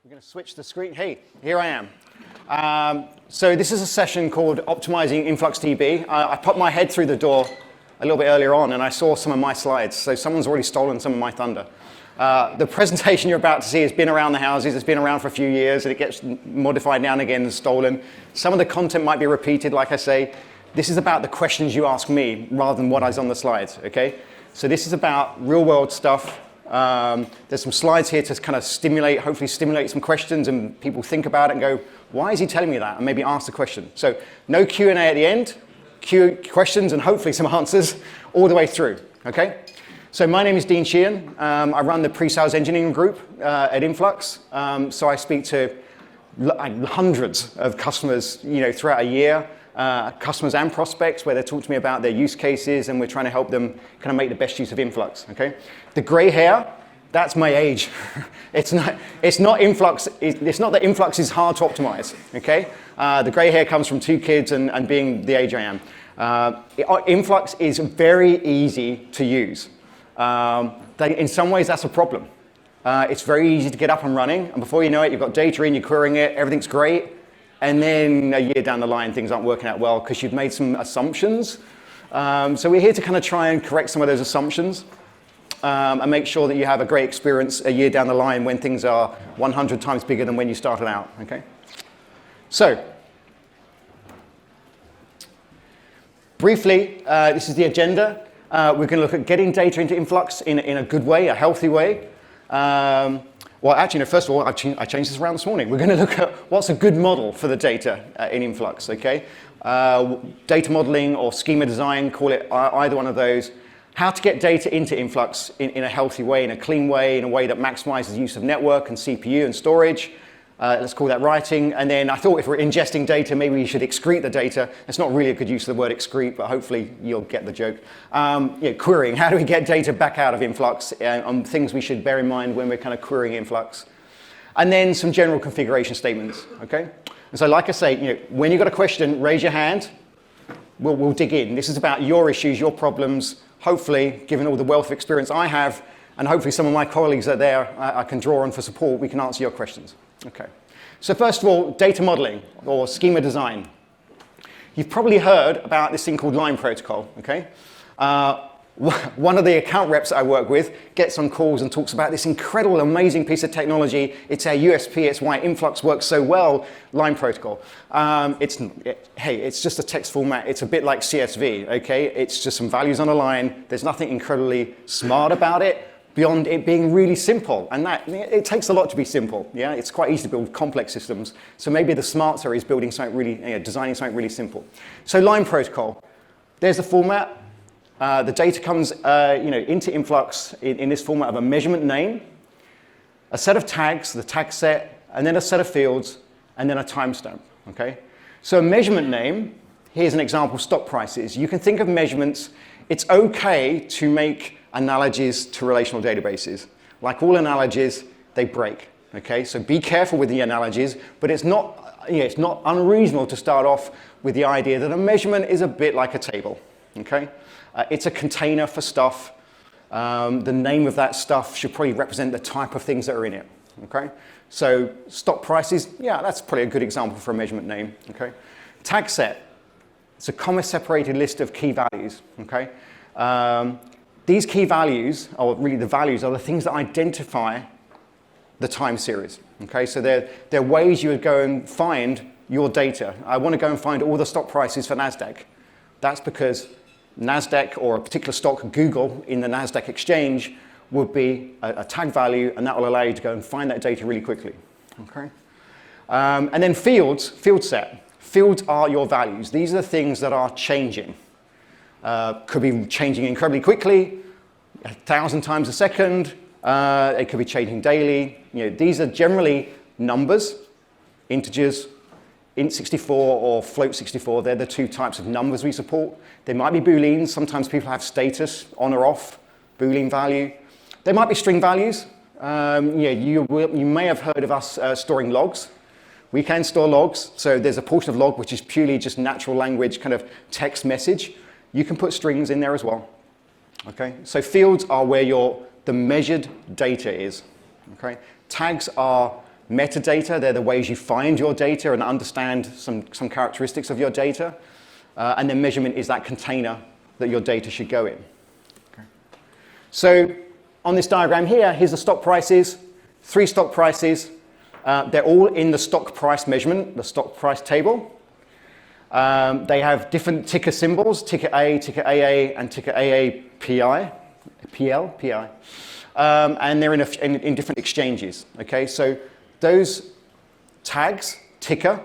We're going to switch the screen. Hey, here I am. So this is a session called Optimizing InfluxDB. I popped my head through the door a little bit earlier on, and I saw some of my slides. So someone's already stolen some of my thunder. The presentation you're about to see has been around the houses. It's been around for a few years, and it gets modified now and again and stolen. Some of the content might be repeated, like I say. This is about the questions you ask me rather than what is on the slides, okay? So this is about real-world stuff. There's some slides here to kind of hopefully stimulate some questions and people think about it and go, why is he telling me that? And maybe ask the question. So no Q&A at the end, questions and hopefully some answers all the way through, okay? So my name is Dean Sheehan. I run the pre-sales engineering group at Influx. So I speak to hundreds of customers, throughout a year, customers and prospects, where they talk to me about their use cases, and we're trying to help them kind of make the best use of Influx, okay? The gray hair, that's my age. It's not Influx, it's not that Influx is hard to optimize, okay? The gray hair comes from 2 kids and being the age I am. Influx is very easy to use. In some ways, that's a problem. It's very easy to get up and running, and before you know it, you've got data in, you're querying it, everything's great, and then a year down the line, things aren't working out well because you've made some assumptions. So we're here to kind of try and correct some of those assumptions and make sure that you have a great experience a year down the line when things are 100 times bigger than when you started out, okay? So, briefly, this is the agenda. We're going to look at getting data into Influx in a good way, a healthy way. Well, actually, no, first of all, I changed this around this morning. We're going to look at what's a good model for the data in Influx, okay? Data modeling or schema design, call it either one of those. How to get data into Influx in a healthy way, in a clean way, in a way that maximizes the use of network and CPU and storage. Let's call that writing. And then I thought if we're ingesting data, maybe we should excrete the data. It's not really a good use of the word excrete, but hopefully you'll get the joke. Querying, how do we get data back out of Influx, on things we should bear in mind when we're kind of querying Influx. And then some general configuration statements, okay? And so like I say, when you've got a question, raise your hand. We'll dig in. This is about your issues, your problems. Hopefully, given all the wealth of experience I have, and hopefully some of my colleagues are there I can draw on for support, we can answer your questions. Okay, so first of all, data modeling or schema design. You've probably heard about this thing called line protocol, okay? One of the account reps I work with gets on calls and talks about this incredible, amazing piece of technology. It's our USP, it's why Influx works so well, line protocol. It's just a text format. It's a bit like CSV, okay? It's just some values on a line. There's nothing incredibly smart about it, beyond it being really simple. And it takes a lot to be simple, yeah? It's quite easy to build complex systems. So maybe the smart area is building something really, designing something really simple. So line protocol, there's the format. The data comes into Influx in this format of a measurement name, a set of tags, the tag set, and then a set of fields, and then a timestamp, okay? So a measurement name, here's an example, stock prices. You can think of measurements. It's okay to make analogies to relational databases. Like all analogies, they break, okay? So be careful with the analogies, but it's not unreasonable to start off with the idea that a measurement is a bit like a table, okay? It's a container for stuff. The name of that stuff should probably represent the type of things that are in it, okay? So stock prices, yeah, that's probably a good example for a measurement name, okay? Tag set, it's a comma-separated list of key values, okay? These key values, or really the values, are the things that identify the time series, okay? So they're ways you would go and find your data. I want to go and find all the stock prices for NASDAQ. That's because NASDAQ or a particular stock, Google, in the NASDAQ exchange would be a tag value, and that will allow you to go and find that data really quickly, okay? And then fields, field set. Fields are your values. These are the things that are changing. Could be changing incredibly quickly, 1,000 times a second. It could be changing daily. These are generally numbers, integers, int64 or float64. They're the 2 types of numbers we support. They might be booleans. Sometimes people have status, on or off, boolean value. They might be string values. You may have heard of us storing logs. We can store logs. So there's a portion of log which is purely just natural language kind of text message. You can put strings in there as well, okay? So fields are where the measured data is, okay? Tags are Metadata, they're the ways you find your data and understand some characteristics of your data. And then measurement is that container that your data should go in. Okay. So on this diagram here, here's the stock prices, 3 stock prices. They're all in the stock price measurement, the stock price table. They have different ticker symbols, ticker A, ticker AA, and ticker AAPI, PI. And they're in different exchanges. Okay, so those tags, ticker,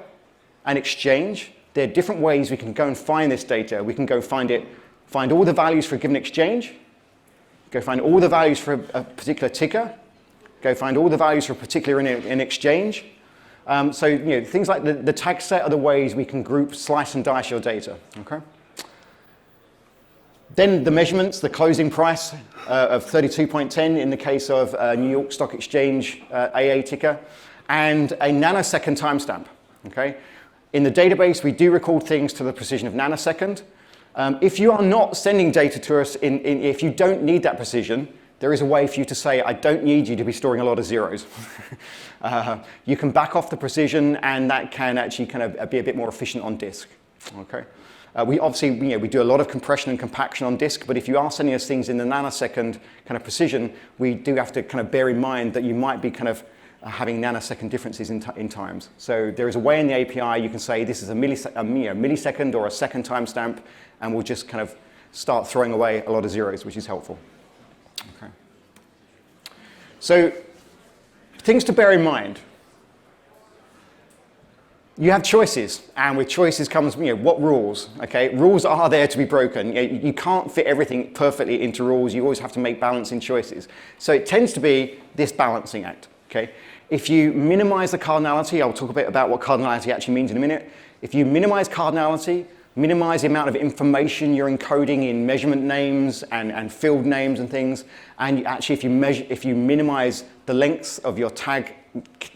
and exchange, they're different ways we can go and find this data. We can go find all the values for a given exchange, go find all the values for a particular ticker, go find all the values for a particular in exchange. So things like the tag set are the ways we can group, slice, and dice your data. Okay. Then the measurements, the closing price of 32.10 in the case of New York Stock Exchange AA ticker, and a nanosecond timestamp. Okay. In the database, we do record things to the precision of nanosecond. If you are not sending data to us, if you don't need that precision, there is a way for you to say, I don't need you to be storing a lot of zeros. You can back off the precision, and that can actually kind of be a bit more efficient on disk. Okay. We obviously, we do a lot of compression and compaction on disk, but if you are sending us things in the nanosecond kind of precision, we do have to kind of bear in mind that you might be kind of having nanosecond differences in times. So there is a way in the API you can say this is a millisecond or a second timestamp, and we'll just kind of start throwing away a lot of zeros, which is helpful. Okay. So things to bear in mind. You have choices, and with choices comes, what rules, okay? Rules are there to be broken. You can't fit everything perfectly into rules. You always have to make balancing choices. So it tends to be this balancing act, okay? If you minimize the cardinality, I'll talk a bit about what cardinality actually means in a minute. If you minimize cardinality, minimize the amount of information you're encoding in measurement names and field names and things, and actually if you minimize the lengths of your tag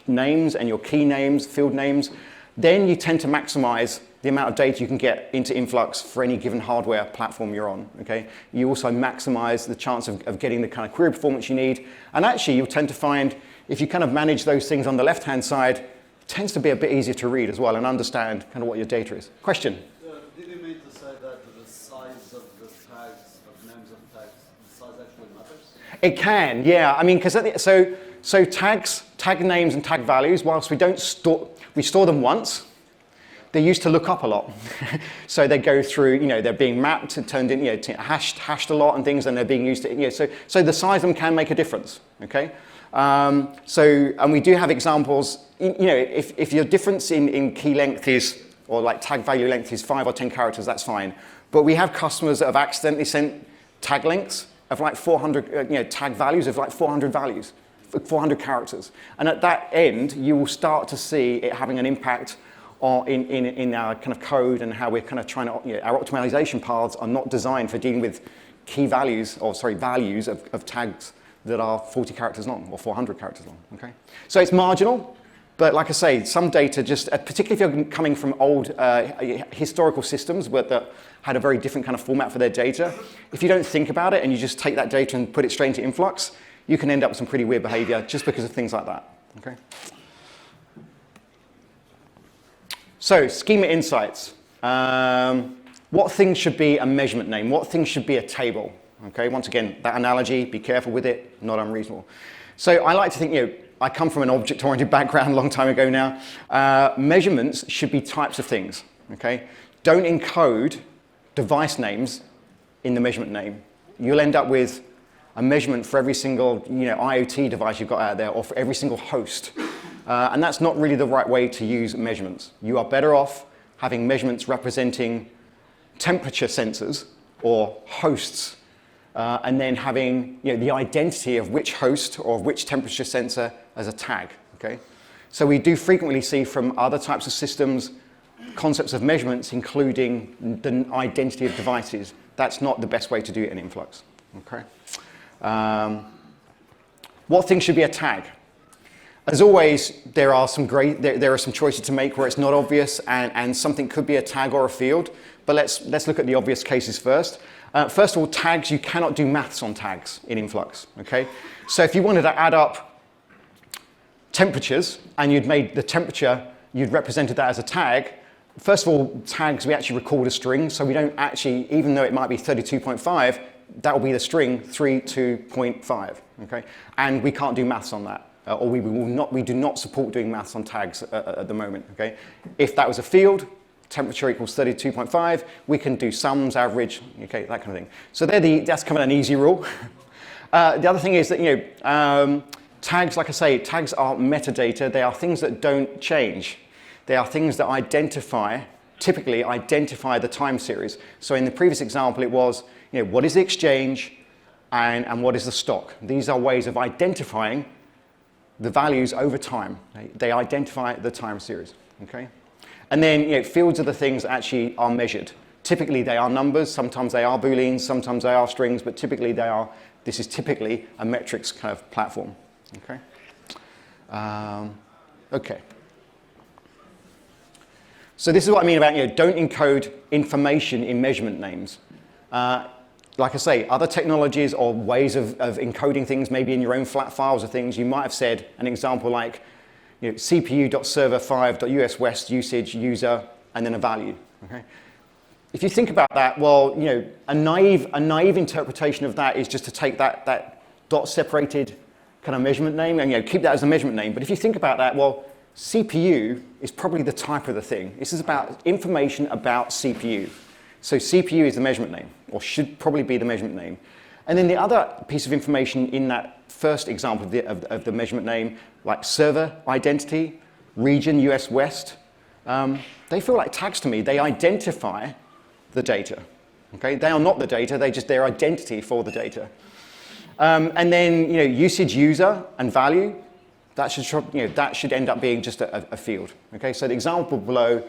names and your key names, field names, then you tend to maximize the amount of data you can get into Influx for any given hardware platform you're on, okay? You also maximize the chance of getting the kind of query performance you need. And actually, you'll tend to find, if you kind of manage those things on the left-hand side, it tends to be a bit easier to read as well and understand kind of what your data is. Question? Did you mean to say that the size of the tags, of names of tags, the size actually matters? It can, yeah. I mean, because so tags, tag names and tag values, whilst we store them once, they're used to look up a lot. So they go through, they're being mapped and turned in, hashed a lot and things, and they're being used to, so the size of them can make a difference, okay? And we do have examples, if your difference in key length is, or like tag value length is 5 or 10 characters, that's fine. But we have customers that have accidentally sent tag lengths of like 400, tag values of like 400 values. 400 characters. And at that end, you will start to see it having an impact in our kind of code and how we're kind of trying to, our optimization paths are not designed for dealing with key values, values of tags that are 40 characters long or 400 characters long, okay? So it's marginal, but like I say, some data just, particularly if you're coming from old historical systems that had a very different kind of format for their data, if you don't think about it and you just take that data and put it straight into Influx, you can end up with some pretty weird behavior just because of things like that, okay? So, Schema Insights. What things should be a measurement name? What things should be a table? Okay, once again, that analogy, be careful with it, not unreasonable. So I like to think, I come from an object-oriented background a long time ago now. Measurements should be types of things, okay? Don't encode device names in the measurement name. You'll end up with a measurement for every single IoT device you've got out there, or for every single host. And that's not really the right way to use measurements. You are better off having measurements representing temperature sensors or hosts, and then having the identity of which host or which temperature sensor as a tag, okay? So we do frequently see from other types of systems concepts of measurements including the identity of devices. That's not the best way to do it in Influx, okay? What things should be a tag? As always, there are some choices to make where it's not obvious, and something could be a tag or a field. But let's look at the obvious cases first. First of all, tags, you cannot do maths on tags in Influx, okay? So if you wanted to add up temperatures, and you'd made the temperature, you'd represented that as a tag. First of all, tags we actually record a string, so we don't actually, even though it might be 32.5, that will be the string 32.5, okay? And we can't do maths on that, or we do not support doing maths on tags at the moment, okay? If that was a field, temperature equals 32.5, we can do sums, average, okay, that kind of thing. So that's kind of an easy rule. The other thing is that, tags, like I say, tags are metadata. They are things that don't change. They are things that typically identify the time series. So in the previous example, it was, what is the exchange and what is the stock? These are ways of identifying the values over time. They identify the time series, okay? And then, fields are the things that actually are measured. Typically, they are numbers. Sometimes they are booleans. Sometimes they are strings. But typically, this is typically a metrics kind of platform. Okay. Okay. So this is what I mean about don't encode information in measurement names. Like I say, other technologies or ways of encoding things, maybe in your own flat files or things, you might have said an example like CPU.server5.us west usage user and then a value. Okay. If you think about that, well, a naive interpretation of that is just to take that dot separated kind of measurement name and keep that as a measurement name. But if you think about that, well, CPU is probably the type of the thing. This is about information about CPU. So CPU is the measurement name, or should probably be the measurement name. And then the other piece of information in that first example of the measurement name, like server identity, region US West, they feel like tags to me. They identify the data. Okay? They are not the data, their identity for the data. And then usage user and value, that should end up being just a field. Okay? So the example below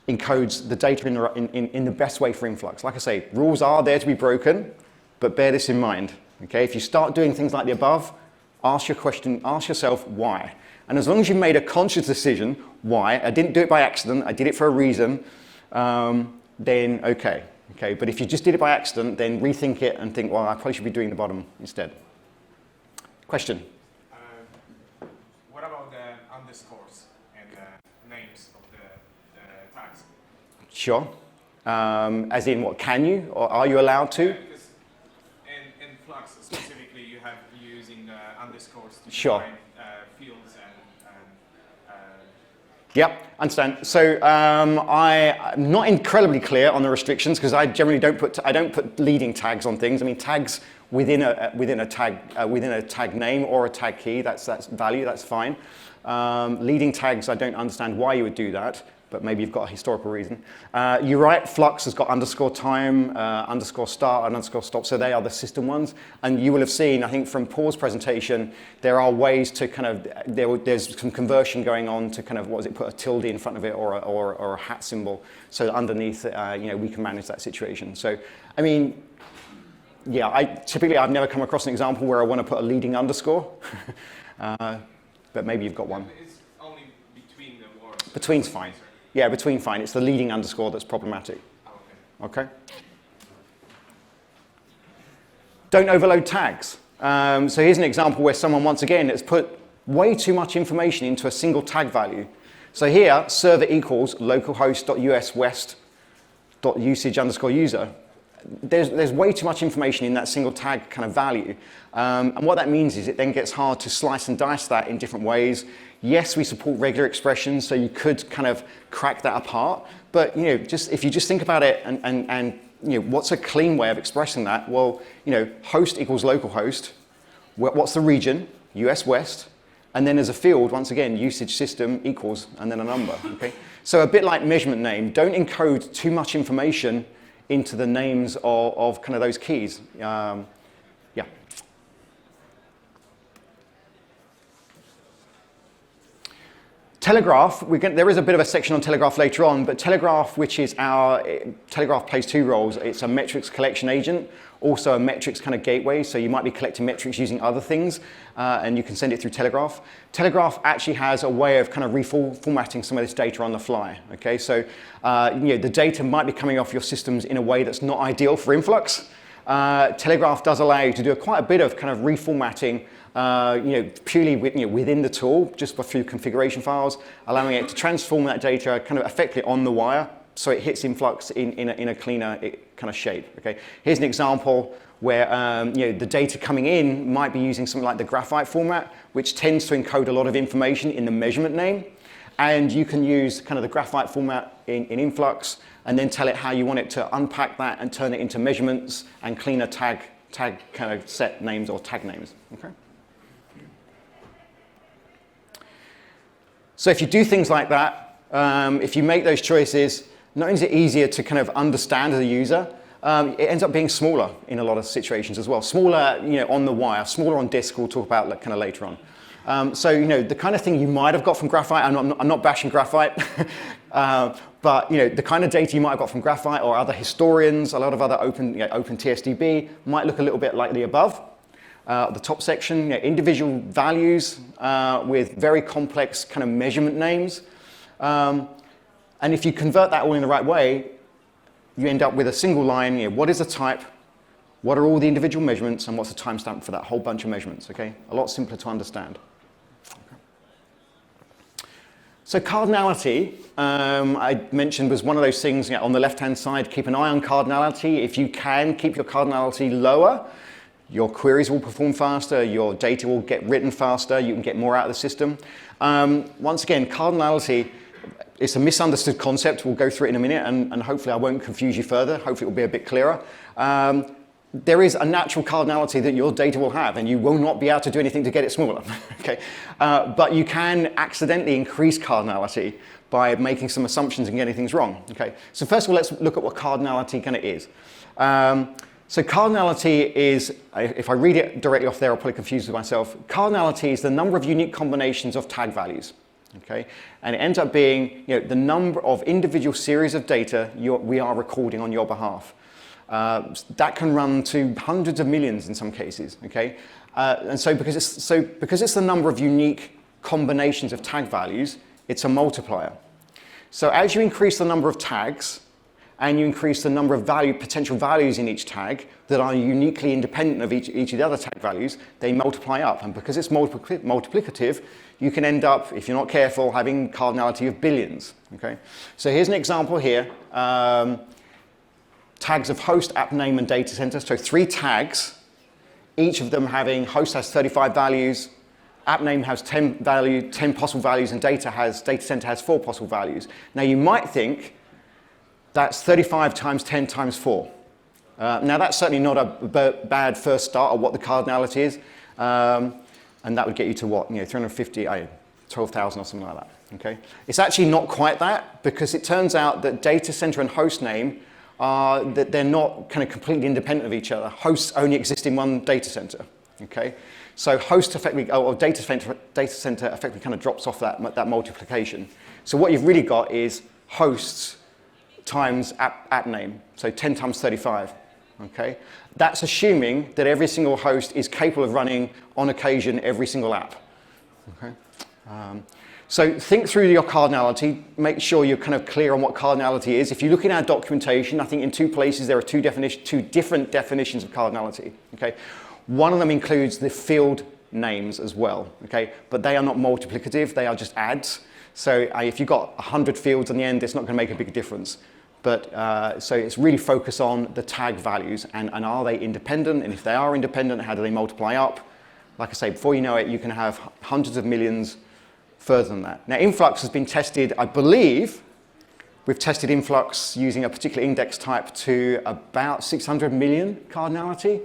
encodes the data in the best way for Influx. Like I say, rules are there to be broken, but bear this in mind. Okay? If you start doing things like the above, ask yourself why. And as long as you've made a conscious decision, why, I didn't do it by accident, I did it for a reason, then okay. Okay, but if you just did it by accident, then rethink it and think, well, I probably should be doing the bottom instead. Question? What about the underscores and the names of the tags? Sure. As in what, can you, or are you allowed to? Yeah, because in Flux specifically, you have using the underscores to sure. define fields and Yep, understand. So I'm not incredibly clear on the restrictions because I generally don't put leading tags on things. I mean, tags within a tag name or a tag key, that's value, that's fine. Leading tags, I don't understand why you would do that, but maybe you've got a historical reason. You're right, Flux has got underscore time, underscore start, and underscore stop, so they are the system ones. And you will have seen, I think from Paul's presentation, there are ways to kind of, there's some conversion going on to kind of, put a tilde in front of it or a hat symbol, so that underneath, we can manage that situation. So, I mean, yeah, I've never come across an example where I want to put a leading underscore, but maybe you've got one. it's only between the words. Between's fine. Yeah, between fine. It's the leading underscore that's problematic. Okay? Don't overload tags. So here's an example where someone, once again, has put way too much information into a single tag value. So here, server equals localhost.uswest.usage_user. There's way too much information in that single tag kind of value. And what that means is it then gets hard to slice and dice that in different ways. Yes, we support regular expressions, so you could kind of crack that apart. But if you just think about it and what's a clean way of expressing that? Well, host equals localhost. What's the region? US West. And then as a field, once again, usage system equals, and then a number. Okay? So a bit like measurement name, don't encode too much information into the names of kind of those keys. Yeah. Telegraph, there is a bit of a section on Telegraph later on, but Telegraph, which is Telegraph plays two roles. It's a metrics collection agent, also a metrics kind of gateway, so you might be collecting metrics using other things, and you can send it through Telegraph. Telegraph actually has a way of kind of reformatting some of this data on the fly, okay? So, the data might be coming off your systems in a way that's not ideal for Influx. Telegraph does allow you to do quite a bit of kind of reformatting purely within the tool, just through configuration files, allowing it to transform that data kind of effectively on the wire, so it hits Influx in a cleaner kind of shape. Okay, here's an example where the data coming in might be using something like the Graphite format, which tends to encode a lot of information in the measurement name, and you can use kind of the Graphite format in Influx, and then tell it how you want it to unpack that and turn it into measurements and cleaner tag kind of set names or tag names. Okay. So if you do things like that, if you make those choices, not only is it easier to kind of understand as a user, it ends up being smaller in a lot of situations as well. Smaller, on the wire, smaller on disk. We'll talk about kind of later on. So the kind of thing you might have got from Graphite. I'm not bashing Graphite, but the kind of data you might have got from Graphite or other historians, a lot of other open TSDB might look a little bit like the above. The top section, individual values with very complex kind of measurement names. And if you convert that all in the right way, you end up with a single line. What is the type? What are all the individual measurements? And what's the timestamp for that whole bunch of measurements? Okay, a lot simpler to understand. Okay. So cardinality, I mentioned, was one of those things on the left-hand side. Keep an eye on cardinality. If you can keep your cardinality lower, your queries will perform faster, your data will get written faster, you can get more out of the system. Once again, cardinality, it's a misunderstood concept. We'll go through it in a minute, and hopefully I won't confuse you further. Hopefully it will be a bit clearer. There is a natural cardinality that your data will have, and you will not be able to do anything to get it smaller. Okay? But you can accidentally increase cardinality by making some assumptions and getting things wrong. Okay? So first of all, let's look at what cardinality kind of is. So cardinality is, if I read it directly off there, I'll probably confuse with myself. Cardinality is the number of unique combinations of tag values. Okay? And it ends up being the number of individual series of data we are recording on your behalf. That can run to hundreds of millions in some cases. Okay? And so because it's the number of unique combinations of tag values, it's a multiplier. So as you increase the number of tags, and you increase the number of potential values in each tag that are uniquely independent of each of the other tag values, they multiply up. And because it's multiplicative, you can end up, if you're not careful, having cardinality of billions. Okay? So here's an example here. Tags of host, app name, and data center. So 3 tags, each of them having host has 35 values, app name has 10 possible values, and data center has 4 possible values. Now you might think, that's 35 times 10 times 4. Now that's certainly not a bad first start of what the cardinality is, and that would get you to what? 350, 12,000 or something like that. Okay? It's actually not quite that, because it turns out that data center and host name that they're not kind of completely independent of each other. Hosts only exist in one data center. Okay? So host effectively, or data center effectively kind of drops off that multiplication. So what you've really got is hosts times app name, so 10 times 35, okay? That's assuming that every single host is capable of running, on occasion, every single app, okay? So think through your cardinality, make sure you're kind of clear on what cardinality is. If you look in our documentation, I think in 2 places there are two different definitions of cardinality, okay? One of them includes the field names as well, okay? But they are not multiplicative, they are just adds. So if you've got 100 fields on the end, it's not going to make a big difference. But so it's really focused on the tag values and are they independent? And if they are independent, how do they multiply up? Like I say, before you know it, you can have hundreds of millions further than that. Now, Influx has been tested, I believe, we've tested Influx using a particular index type to about 600 million cardinality.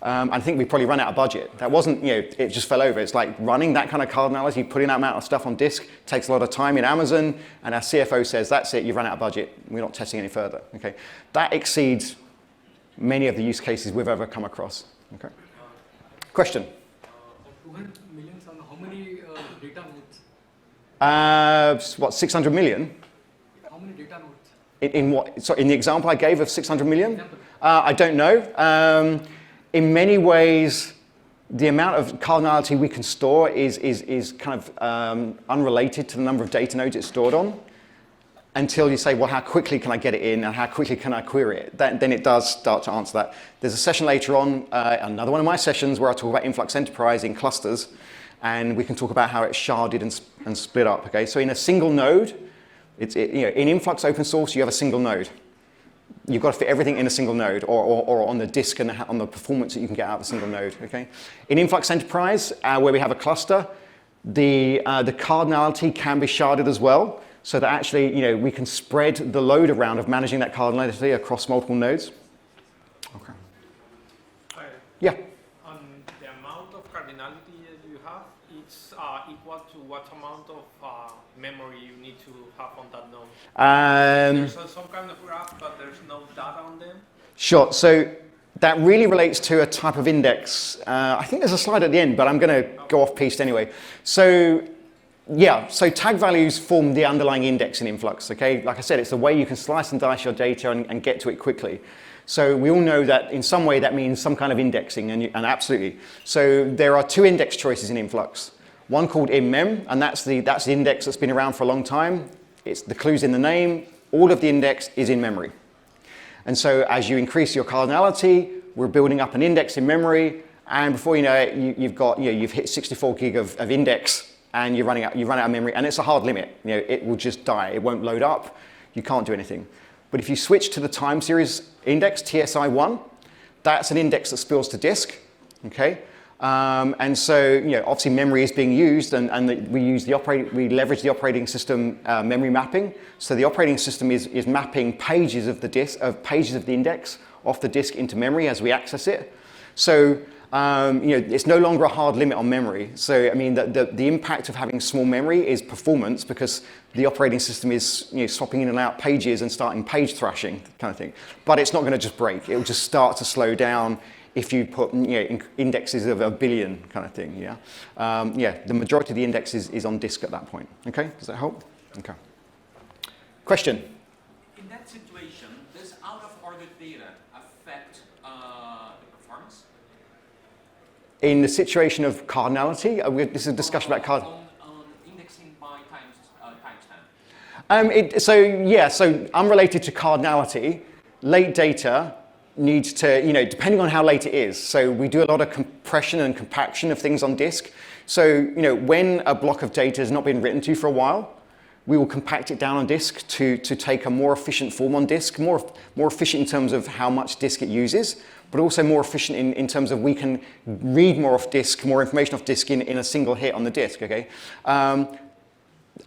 I think we probably run out of budget. That wasn't, it just fell over. It's like running that kind of cardinality, putting that amount of stuff on disk, takes a lot of time in Amazon, and our CFO says, that's it, you've run out of budget. We're not testing any further, okay? That exceeds many of the use cases we've ever come across, okay? Question? 200 million, how many data nodes? What, 600 million? How many data nodes? In what? So in the example I gave of 600 million? I don't know. In many ways, the amount of cardinality we can store is kind of unrelated to the number of data nodes it's stored on. until you say, well, how quickly can I get it in and how quickly can I query it? Then it does start to answer that. There's a session later on, another one of my sessions, where I talk about Influx Enterprise in clusters, and we can talk about how it's sharded and split up. Okay, so in a single node, in Influx open source, you have a single node. You've got to fit everything in a single node, or on the disk and on the performance that you can get out of a single node. Okay, in Influx Enterprise, where we have a cluster, the cardinality can be sharded as well, so that actually, we can spread the load around of managing that cardinality across multiple nodes. Okay. Yeah. The amount of cardinality that you have, it's equal to what amount of memory you need to have on that node? There's some kind of graph, but there's no data on them? Sure. So that really relates to a type of index. I think there's a slide at the end, but I'm going to go off piste anyway. So tag values form the underlying index in Influx. Okay, like I said, it's the way you can slice and dice your data and get to it quickly. So we all know that in some way that means some kind of indexing, and absolutely. So there are two index choices in Influx. One called immem, and that's the index that's been around for a long time. It's the clues in the name. All of the index is in memory. And so as you increase your cardinality, we're building up an index in memory, and before you know it, you've hit 64 gig of index, and you run out of memory, and it's a hard limit. It will just die. It won't load up. You can't do anything. But if you switch to the time series index, TSI1, that's an index that spills to disk. Okay. And so, obviously memory is being used, and we leverage the operating system memory mapping. So the operating system is mapping pages of pages of the index off the disk into memory as we access it. So, it's no longer a hard limit on memory. So, I mean, the impact of having small memory is performance, because the operating system is swapping in and out pages and starting page thrashing kind of thing. But it's not going to just break. It will just start to slow down if you put indexes of 1 billion kind of thing. The majority of the index is on disk at that point. Okay, does that help? Okay. Question? In that situation, does out-of-order data affect the performance? In the situation of cardinality, this is a discussion about cardinality. On indexing by timestamp. So unrelated to cardinality, late data needs to, depending on how late it is. So we do a lot of compression and compaction of things on disk. So, when a block of data has not been written to for a while, we will compact it down on disk to take a more efficient form on disk, more efficient in terms of how much disk it uses, but also more efficient in terms of we can read more off disk, more information off disk in a single hit on the disk, okay?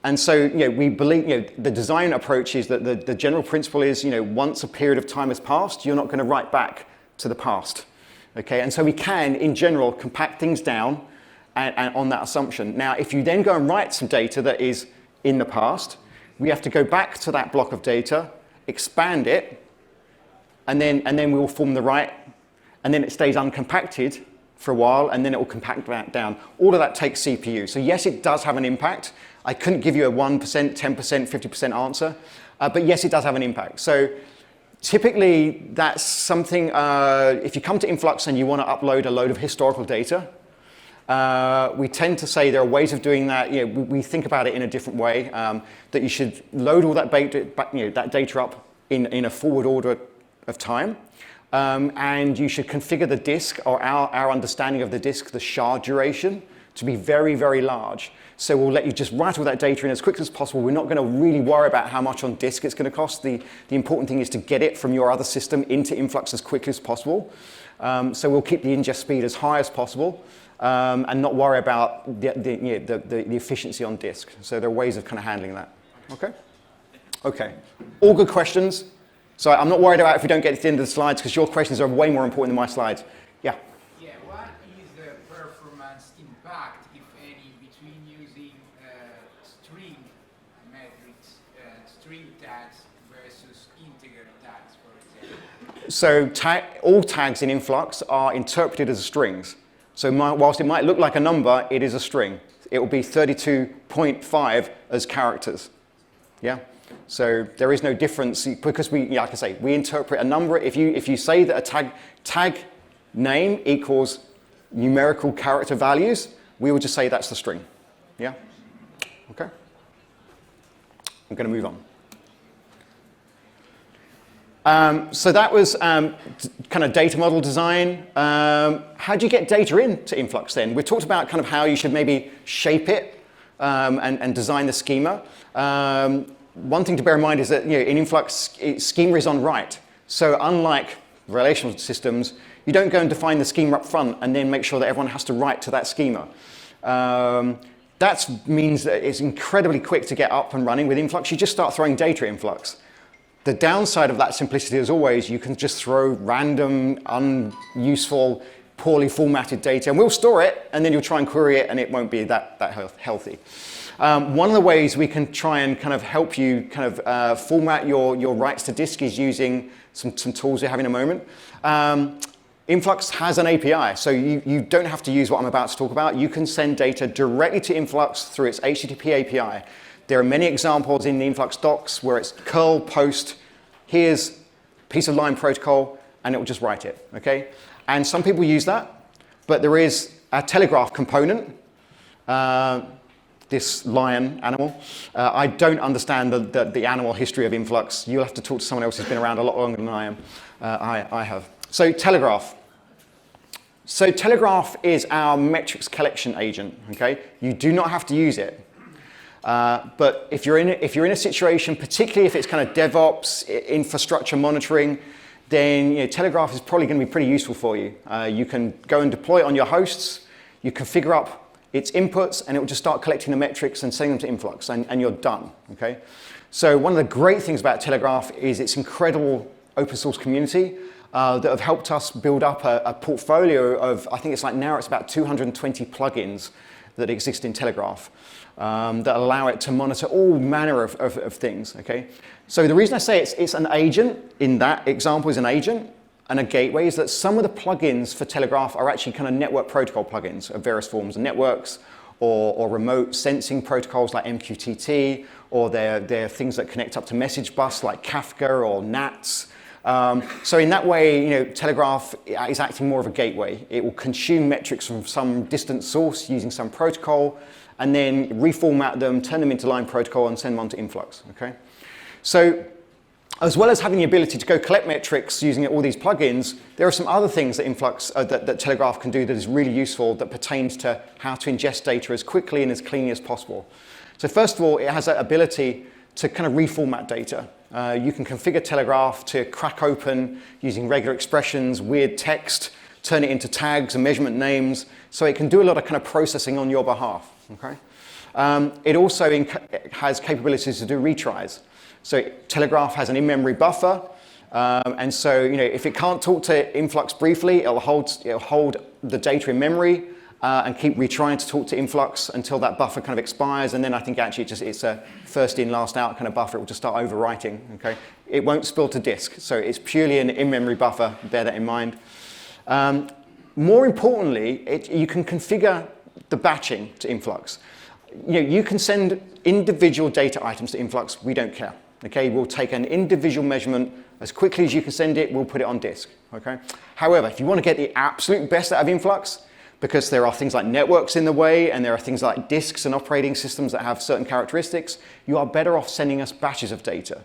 And so, we believe, the design approach is that the general principle is, once a period of time has passed, you're not going to write back to the past, okay? And so we can, in general, compact things down and on that assumption. Now, if you then go and write some data that is in the past, we have to go back to that block of data, expand it, and then we will form the write, and then it stays uncompacted for a while, and then it will compact back down. All of that takes CPU. So yes, it does have an impact. I couldn't give you a 1%, 10%, 50% answer, but yes, it does have an impact. So typically, that's something, if you come to Influx and you want to upload a load of historical data, we tend to say there are ways of doing that. We think about it in a different way, that you should load all that data up in a forward order of time. And you should configure the disk, or our understanding of the disk, the shard duration, to be very, very large. So we'll let you just write all that data in as quickly as possible. We're not going to really worry about how much on disk it's going to cost. The important thing is to get it from your other system into Influx as quickly as possible. So we'll keep the ingest speed as high as possible, and not worry about the efficiency on disk. So there are ways of kind of handling that. Okay? Okay. All good questions. So I'm not worried about if we don't get to the end of the slides, because your questions are way more important than my slides. Yeah? Yeah, what is the performance impact, if any, between using string metrics, string tags versus integer tags, for example? So all tags in Influx are interpreted as strings. So whilst it might look like a number, it is a string. It will be 32.5 as characters. Yeah? So there is no difference, because like I say, we interpret a number. If you say that a tag name equals numerical character values, we will just say that's the string. Yeah? Okay? I'm going to move on. So that was kind of data model design. How do you get data into Influx then? We talked about kind of how you should maybe shape it and design the schema. One thing to bear in mind is that in Influx, schema is on write. So unlike relational systems, you don't go and define the schema up front and then make sure that everyone has to write to that schema. That means that it's incredibly quick to get up and running with Influx. You just start throwing data at Influx. The downside of that simplicity is always you can just throw random, unuseful, poorly formatted data, and we'll store it, and then you'll try and query it, and it won't be that healthy. One of the ways we can try and kind of help you kind of format your writes to disk is using some tools we have in a moment. Influx has an API, so you don't have to use what I'm about to talk about. You can send data directly to Influx through its HTTP API. There are many examples in the Influx docs where it's curl post, here's a piece of line protocol, and it will just write it, okay? And some people use that, but there is a Telegraph component, this lion animal. I don't understand the animal history of Influx. You'll have to talk to someone else who's been around a lot longer than I am. I have. So Telegraph. So Telegraph is our metrics collection agent, okay? You do not have to use it. But if you're in a situation, particularly if it's kind of DevOps, infrastructure monitoring, then Telegraph is probably going to be pretty useful for you. You can go and deploy it on your hosts. You configure up its inputs, and it will just start collecting the metrics and sending them to Influx, and you're done. Okay. So one of the great things about Telegraph is its incredible open source community that have helped us build up a portfolio of, I think it's like now it's about 220 plugins that exist in Telegraph. That allow it to monitor all manner of things, okay? So the reason I say it's an agent, in that example is an agent, and a gateway is that some of the plugins for Telegraph are actually kind of network protocol plugins of various forms of networks or remote sensing protocols like MQTT, or they're things that connect up to message bus like Kafka or NATs. So in that way, Telegraph is acting more of a gateway. It will consume metrics from some distant source using some protocol, and then reformat them, turn them into line protocol, and send them on to Influx, okay? So as well as having the ability to go collect metrics using all these plugins, there are some other things that Influx, that Telegraph can do that is really useful that pertains to how to ingest data as quickly and as cleanly as possible. So first of all, it has that ability to kind of reformat data. You can configure Telegraph to crack open using regular expressions, weird text, turn it into tags and measurement names, so it can do a lot of kind of processing on your behalf. Okay. It also has capabilities to do retries. So Telegraph has an in-memory buffer, and so if it can't talk to Influx briefly, it'll hold the data in memory and keep retrying to talk to Influx until that buffer kind of expires, and then I think actually it's a first in, last out kind of buffer. It will just start overwriting. Okay, it won't spill to disk, so it's purely an in-memory buffer. Bear that in mind. More importantly, you can configure the batching to Influx. You can send individual data items to Influx. We don't care. Okay, we'll take an individual measurement as quickly as you can send it. We'll put it on disk. Okay. However, if you want to get the absolute best out of Influx, because there are things like networks in the way, and there are things like disks and operating systems that have certain characteristics, you are better off sending us batches of data.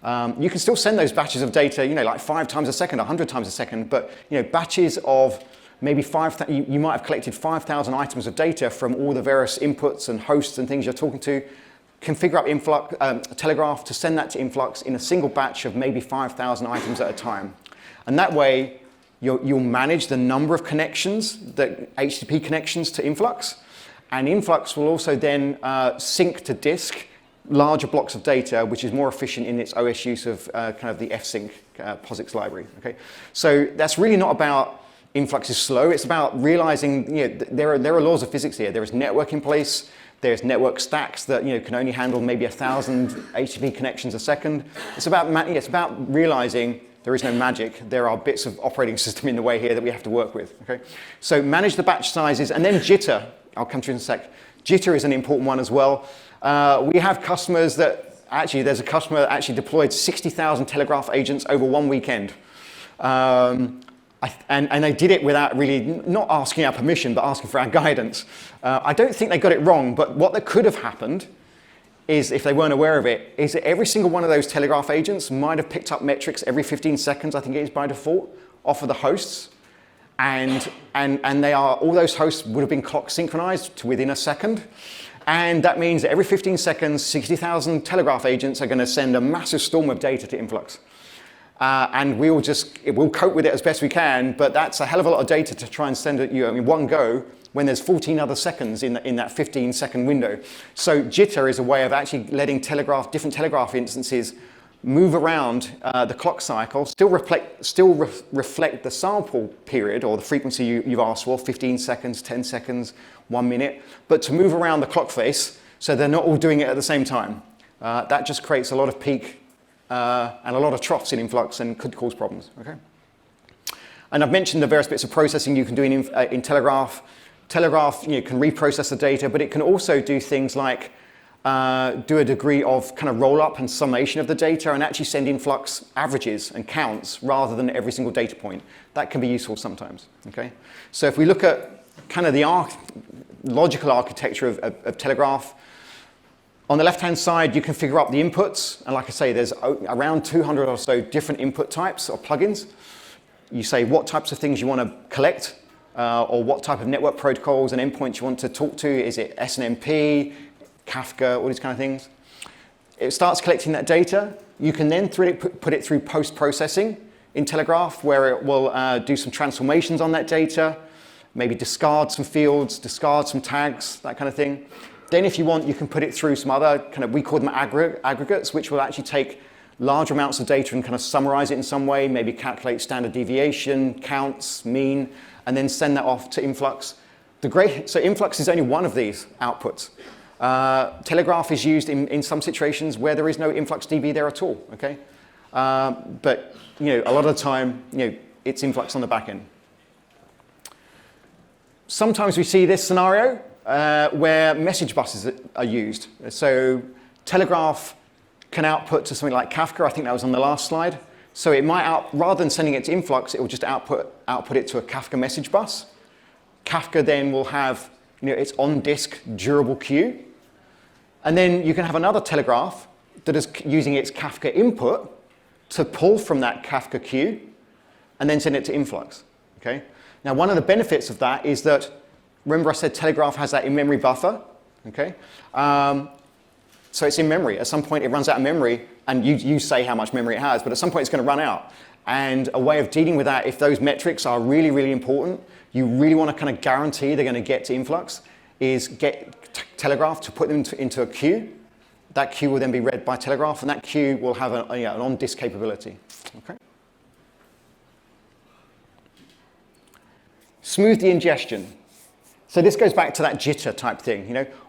You can still send those batches of data, like 5 times a second, 100 times a second, but batches of maybe you might have collected 5,000 items of data from all the various inputs and hosts and things you're talking to. Configure up Telegraph to send that to Influx in a single batch of maybe 5,000 items at a time. And that way, you'll manage the number of connections, the HTTP connections to Influx, and Influx will also then sync to disk larger blocks of data, which is more efficient in its OS use of kind of the fsync POSIX library. Okay, so that's really not about Influx is slow. It's about realizing there are laws of physics here. There is network in place. There's network stacks that can only handle maybe 1,000 HTTP connections a second. It's about realizing there is no magic. There are bits of operating system in the way here that we have to work with. Okay, so manage the batch sizes, and then jitter. I'll come to it in a sec. Jitter is an important one as well. We have customers that there's a customer that actually deployed 60,000 Telegraph agents over one weekend. And they did it without really not asking our permission, but asking for our guidance. I don't think they got it wrong, but what that could have happened is, if they weren't aware of it, is that every single one of those Telegraph agents might have picked up metrics every 15 seconds, I think it is by default, off of the hosts. And they are, all those hosts would have been clock synchronized to within a second. And that means that every 15 seconds, 60,000 Telegraph agents are going to send a massive storm of data to Influx. And we'll cope with it as best we can, but that's a hell of a lot of data to try and send at you in one go when there's 14 other seconds in that 15-second window. So jitter is a way of actually letting different Telegraph instances move around the clock cycle, still reflect the sample period or the frequency you've asked for, 15 seconds, 10 seconds, 1 minute, but to move around the clock face so they're not all doing it at the same time. That just creates a lot of peak and a lot of troughs in Influx and could cause problems. Okay. And I've mentioned the various bits of processing you can do in Telegraph. Telegraph can reprocess the data, but it can also do things like do a degree of kind of roll-up and summation of the data and actually send Influx averages and counts rather than every single data point. That can be useful sometimes. Okay. So if we look at kind of the logical architecture of Telegraph, on the left-hand side, you can figure out the inputs. And like I say, there's around 200 or so different input types or plugins. You say what types of things you want to collect or what type of network protocols and endpoints you want to talk to. Is it SNMP, Kafka, all these kind of things? It starts collecting that data. You can then put it through post-processing in Telegraph, where it will do some transformations on that data, maybe discard some fields, discard some tags, that kind of thing. Then if you want, you can put it through some other kind of, we call them aggregates, which will actually take large amounts of data and kind of summarize it in some way, maybe calculate standard deviation, counts, mean, and then send that off to Influx. So Influx is only one of these outputs. Telegraph is used in some situations where there is no InfluxDB there at all, okay? But a lot of the time, it's Influx on the back end. Sometimes we see this scenario where message buses are used. So Telegraph can output to something like Kafka. I think that was on the last slide. So it might rather than sending it to Influx, it will just output it to a Kafka message bus. Kafka then will have its on-disk durable queue. And then you can have another Telegraph that is using its Kafka input to pull from that Kafka queue and then send it to Influx. Okay? Now, one of the benefits of that is that, remember I said Telegraph has that in-memory buffer, okay? So it's in memory. At some point it runs out of memory, and you say how much memory it has, but at some point it's going to run out. And a way of dealing with that, if those metrics are really, really important, you really want to kind of guarantee they're going to get to Influx, is get Telegraph to put them into a queue. That queue will then be read by Telegraph, and that queue will have an on-disk capability. Okay? Smooth the ingestion. So this goes back to that jitter type thing.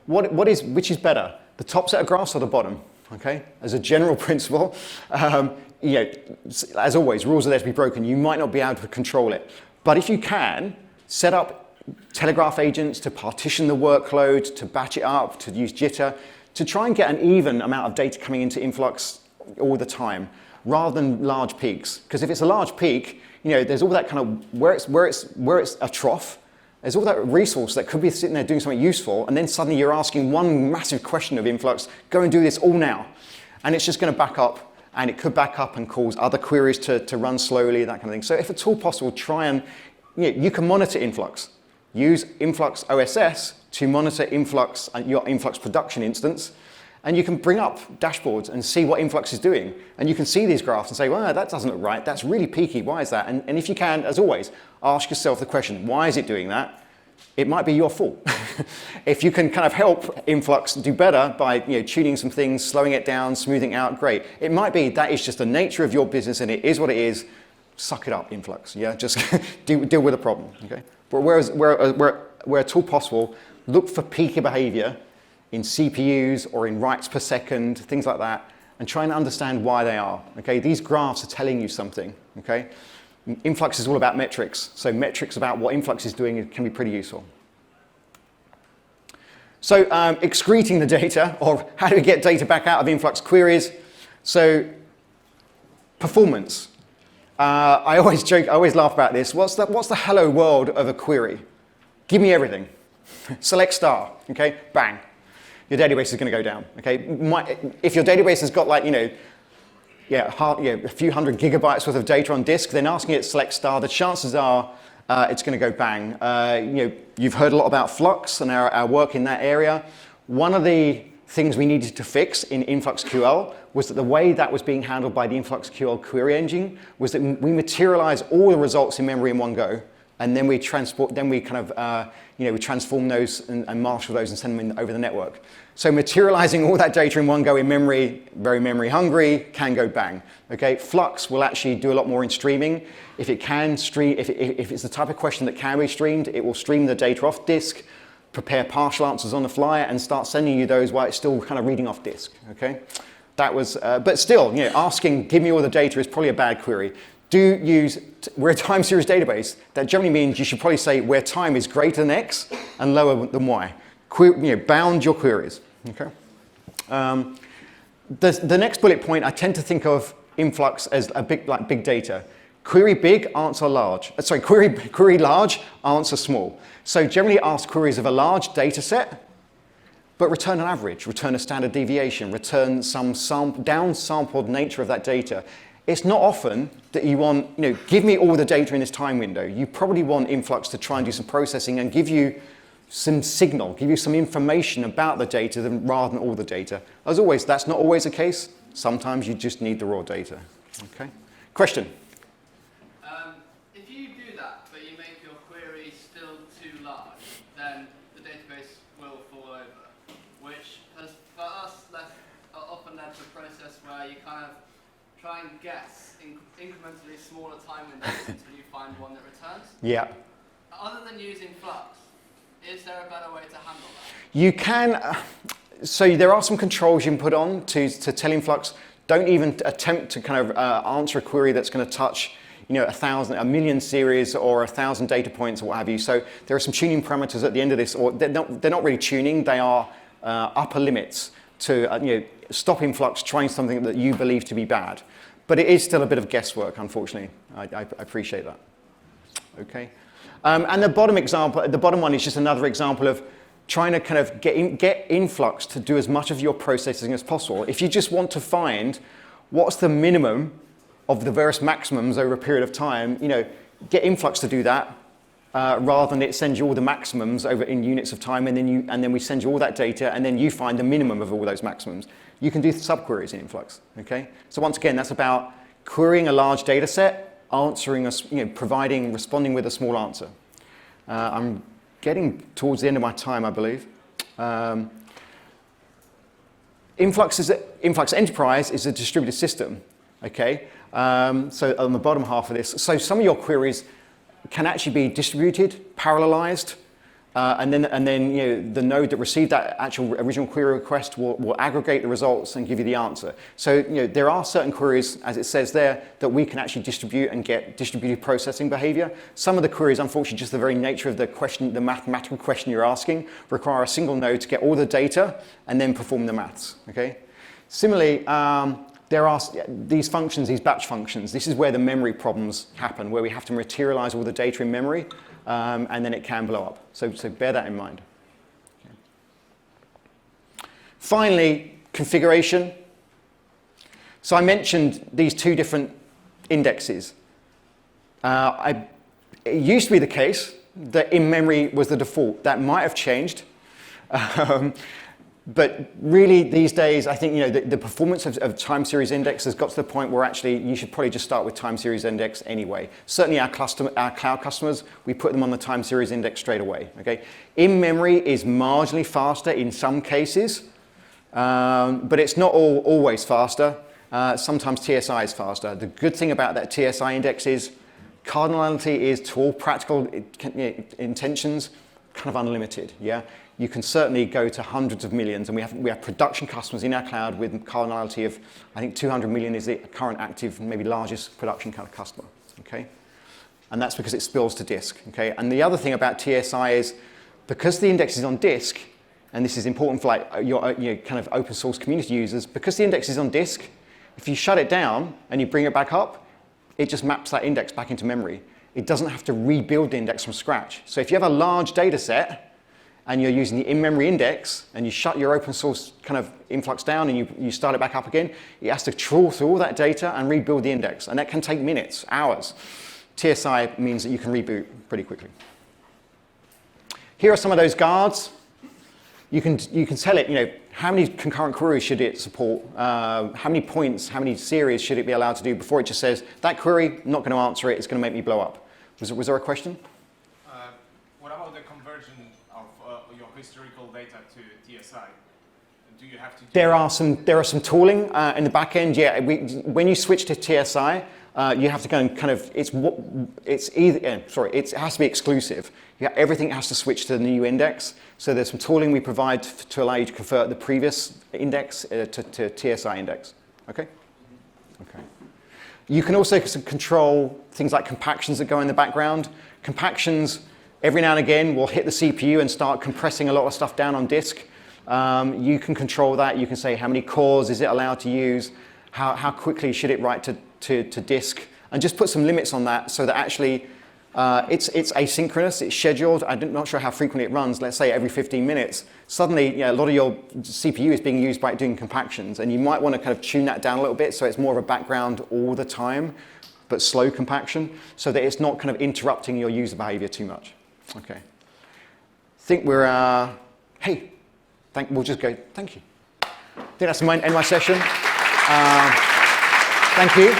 Which is better, the top set of graphs or the bottom? Okay, as a general principle, as always, rules are there to be broken. You might not be able to control it, but if you can, set up Telegraph agents to partition the workload, to batch it up, to use jitter, to try and get an even amount of data coming into Influx all the time, rather than large peaks. Because if it's a large peak, there's all that kind of where it's a trough. There's all that resource that could be sitting there doing something useful, and then suddenly you're asking one massive question of Influx, go and do this all now. And it's just going to back up, and it could back up and cause other queries to run slowly, that kind of thing. So if at all possible, try and, you can monitor Influx. Use Influx OSS to monitor Influx, your Influx production instance, and you can bring up dashboards and see what Influx is doing. And you can see these graphs and say, well, that doesn't look right. That's really peaky. Why is that? And if you can, as always, ask yourself the question, why is it doing that? It might be your fault. If you can kind of help Influx do better by tuning some things, slowing it down, smoothing it out, great. It might be that is just the nature of your business and it is what it is. Suck it up, Influx. Yeah, just deal with the problem. Okay. But where at all possible, look for peaky behavior in CPUs or in writes per second, things like that, and try and understand why they are. Okay, these graphs are telling you something. Okay, Influx is all about metrics, so metrics about what Influx is doing can be pretty useful. So excreting the data, or how do we get data back out of Influx queries? So performance. I always joke, I always laugh about this. What's the hello world of a query? Give me everything. Select star. Okay, bang. your database is going to go down. Okay, if your database has got like a few hundred gigabytes worth of data on disk, then asking it select star, the chances are it's going to go bang. You've heard a lot about Flux and our work in that area. One of the things we needed to fix in InfluxQL was that the way that was being handled by the InfluxQL query engine was that we materialize all the results in memory in one go, and then we transform those and marshal those and send them over the network. So materializing all that data in one go in memory, very memory hungry, can go bang. Okay, Flux will actually do a lot more in streaming. If it can stream, if it's the type of question that can be streamed, it will stream the data off disk, prepare partial answers on the fly, and start sending you those while it's still kind of reading off disk. Okay, that was, but still, asking give me all the data is probably a bad query. We're a time series database. That generally means you should probably say where time is greater than X and lower than Y. Bound your queries. Okay. The next bullet point, I tend to think of Influx as a big, like big data. Query big, answer large. Query large, answer small. So generally ask queries of a large data set, but return an average, return a standard deviation, return some down-sampled nature of that data. It's not often that you want, give me all the data in this time window. You probably want Influx to try and do some processing and give you some signal, give you some information about the data rather than all the data. As always, that's not always the case. Sometimes you just need the raw data. Okay. Question? If you do that, but you make your query still too large, then the database will fall over, which has, for us, often led to a process where you kind of try and guess incrementally smaller time windows until you find one that returns. Yeah. Other than using Flux, is there a better way to handle that? You can, so there are some controls you can put on to tell Influx, don't even attempt to kind of answer a query that's going to touch a million series or 1,000 data points or what have you. So there are some tuning parameters at the end of this, or they're not really tuning, they are upper limits to stop Influx trying something that you believe to be bad. But it is still a bit of guesswork, unfortunately. I appreciate that. Okay. And the bottom one is just another example of trying to kind of get Influx to do as much of your processing as possible. If you just want to find what's the minimum of the various maximums over a period of time, get Influx to do that rather than it sends you all the maximums over in units of time, and then we send you all that data, and then you find the minimum of all those maximums. You can do subqueries in Influx. Okay. So once again, that's about querying a large data set, answering responding with a small answer. I'm getting towards the end of my time, I believe. Influx Enterprise is a distributed system. Okay, so on the bottom half of this, so some of your queries can actually be distributed, parallelized, and then the node that received that actual original query request will aggregate the results and give you the answer. So there are certain queries, as it says there, that we can actually distribute and get distributed processing behavior. Some of the queries, unfortunately, just the very nature of the question, the mathematical question you're asking, require a single node to get all the data and then perform the maths. Okay. Similarly, there are these functions, these batch functions. This is where the memory problems happen, where we have to materialize all the data in memory. And then it can blow up. So bear that in mind. Okay. Finally, configuration. So I mentioned these two different indexes. It used to be the case that in-memory was the default. That might have changed. But really, these days, I think the performance of time series index has got to the point where actually you should probably just start with time series index anyway. Certainly, our cloud customers, we put them on the time series index straight away. Okay, in memory is marginally faster in some cases, but it's not always faster. Sometimes TSI is faster. The good thing about that TSI index is cardinality is, to all practical intentions, kind of unlimited. Yeah. You can certainly go to hundreds of millions, and we have production customers in our cloud with cardinality of, I think 200 million is the current active, maybe largest production kind of customer. Okay, and that's because it spills to disk. Okay, and the other thing about TSI is because the index is on disk, and this is important for like your kind of open source community users, because the index is on disk, if you shut it down and you bring it back up, it just maps that index back into memory. It doesn't have to rebuild the index from scratch. So if you have a large data set, and you're using the in-memory index, and you shut your open source kind of Influx down and you start it back up again, it has to trawl through all that data and rebuild the index. And that can take minutes, hours. TSI means that you can reboot pretty quickly. Here are some of those guards. You can tell it, how many concurrent queries should it support, how many points, how many series should it be allowed to do before it just says, that query, not going to answer it, it's going to make me blow up. Was there a question? What about the conversion of your historical data to TSI? Do you have to do There are some tooling in the back end. Yeah, when you switch to TSI, you have to go and kind of, it has to be exclusive. Everything has to switch to the new index. So there's some tooling we provide to allow you to convert the previous index to TSI index. Okay? Okay. You can also control things like compactions that go in the background. Compactions, every now and again, will hit the CPU and start compressing a lot of stuff down on disk. You can control that. You can say how many cores is it allowed to use, how quickly should it write to disk, and just put some limits on that so that actually it's asynchronous, it's scheduled. I'm not sure how frequently it runs, let's say every 15 minutes. Suddenly, a lot of your CPU is being used by doing compactions, and you might want to kind of tune that down a little bit so it's more of a background all the time, but slow compaction, so that it's not kind of interrupting your user behavior too much. Okay. I think we're, hey, we'll just go, thank you. I think that's the end of my session. Thank you.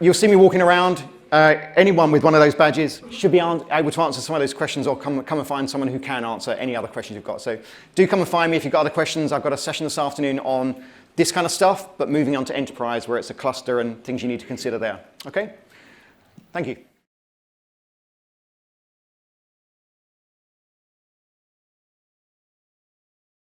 You'll see me walking around. Anyone with one of those badges should be able to answer some of those questions, or come and find someone who can answer any other questions you've got. So do come and find me if you've got other questions. I've got a session this afternoon on this kind of stuff, but moving on to enterprise, where it's a cluster and things you need to consider there. Okay? Thank you.